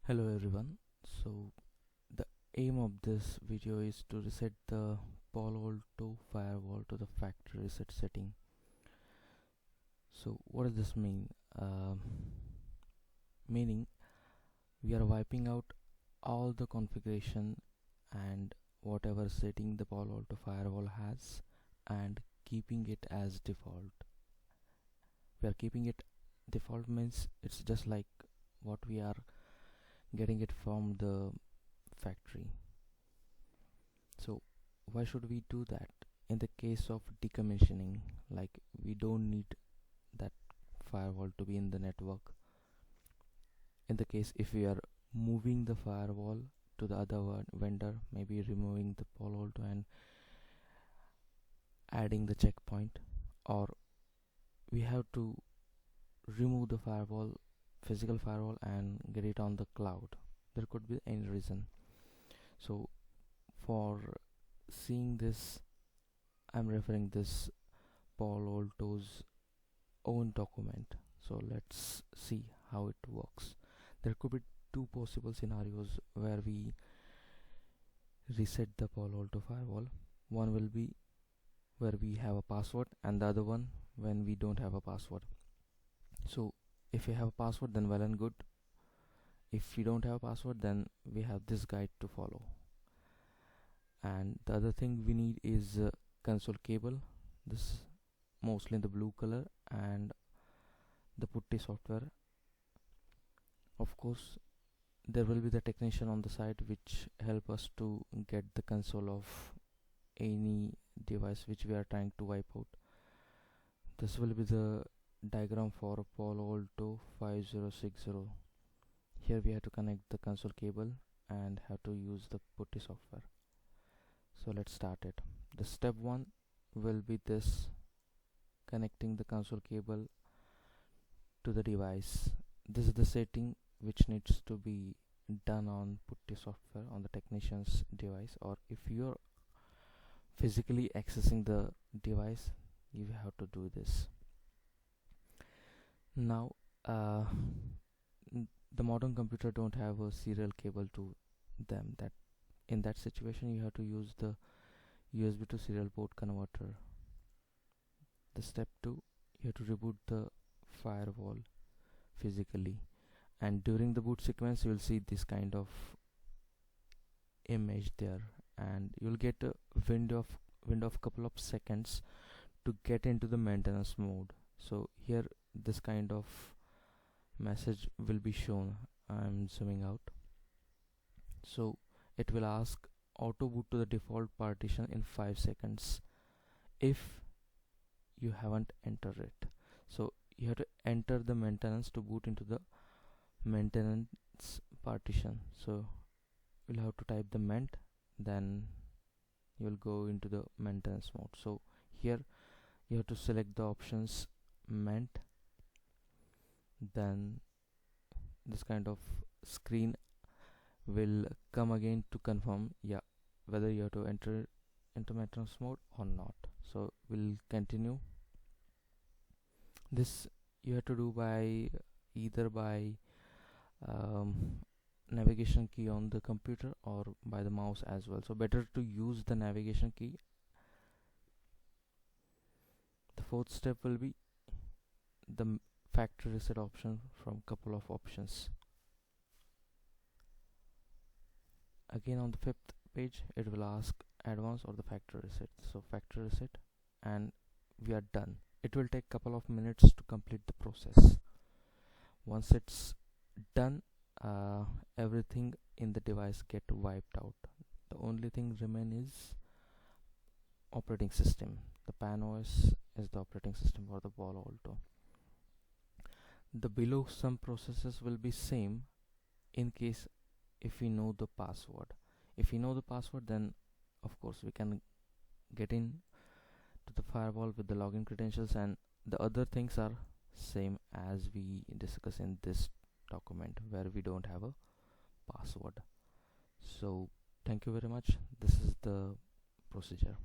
Hello everyone. So the aim of this video is to reset the Paloalto firewall to the factory reset setting. So what does this mean? Meaning we are wiping out all the configuration and whatever setting the Paloalto firewall has and keeping it as default. We are keeping it default means it's just like what we are getting it from the factory. So why should we do that? In the case of decommissioning, like we don't need that firewall to be in the network. In the case if we are moving the firewall to the other vendor, maybe removing the Paloalto and adding the checkpoint, or we have to remove the firewall, physical firewall, and get it on the cloud. There could be any reason. So for seeing this, I'm referring this Paloalto's own document. So let's see how it works. There could be two possible scenarios where we reset the Paloalto firewall. One will be where we have a password, and the other one when we don't have a password. So if we have a password, then well and good. If we don't have a password, then we have this guide to follow. And the other thing we need is console cable, this mostly in the blue color, and the putty software. Of course there will be the technician on the side which help us to get the console of any device which we are trying to wipe out. This will be the diagram for Paloalto 5060. Here we have to connect the console cable and have to use the putty software. So let's start it. The step one will be this, connecting the console cable to the device. This is the setting which needs to be done on putty software on the technician's device, or if you're physically accessing the device, you have to do this. Now the modern computer don't have a serial cable to them. That in that situation you have to use the USB to serial port converter. The step 2, you have to reboot the firewall physically, and during the boot sequence you will see this kind of image there, and you'll get a window of couple of seconds to get into the maintenance mode. So here this kind of message will be shown. I'm zooming out. So it will ask auto boot to the default partition in 5 seconds if you haven't entered it. So you have to enter the maintenance to boot into the maintenance partition. So you'll have to type the ment, then you'll go into the maintenance mode. So here you have to select the options ment, then this kind of screen will come again to confirm whether you have to enter into maintenance mode or not. So we'll continue. This you have to do by either by navigation key on the computer or by the mouse as well. So better to use the navigation key. The fourth step will be the factory reset option from couple of options. Again on the 5th page it will ask advanced or the factory reset. So factory reset, and we are done. It will take couple of minutes to complete the process. Once it's done, everything in the device get wiped out. The only thing remain is operating system. The PanOS is the operating system for the Paloalto. The below some processes will be same in case if we know the password. If we know the password, then of course we can get in to the firewall with the login credentials, and the other things are same as we discuss in this document where we don't have a password. So thank you very much. This is the procedure.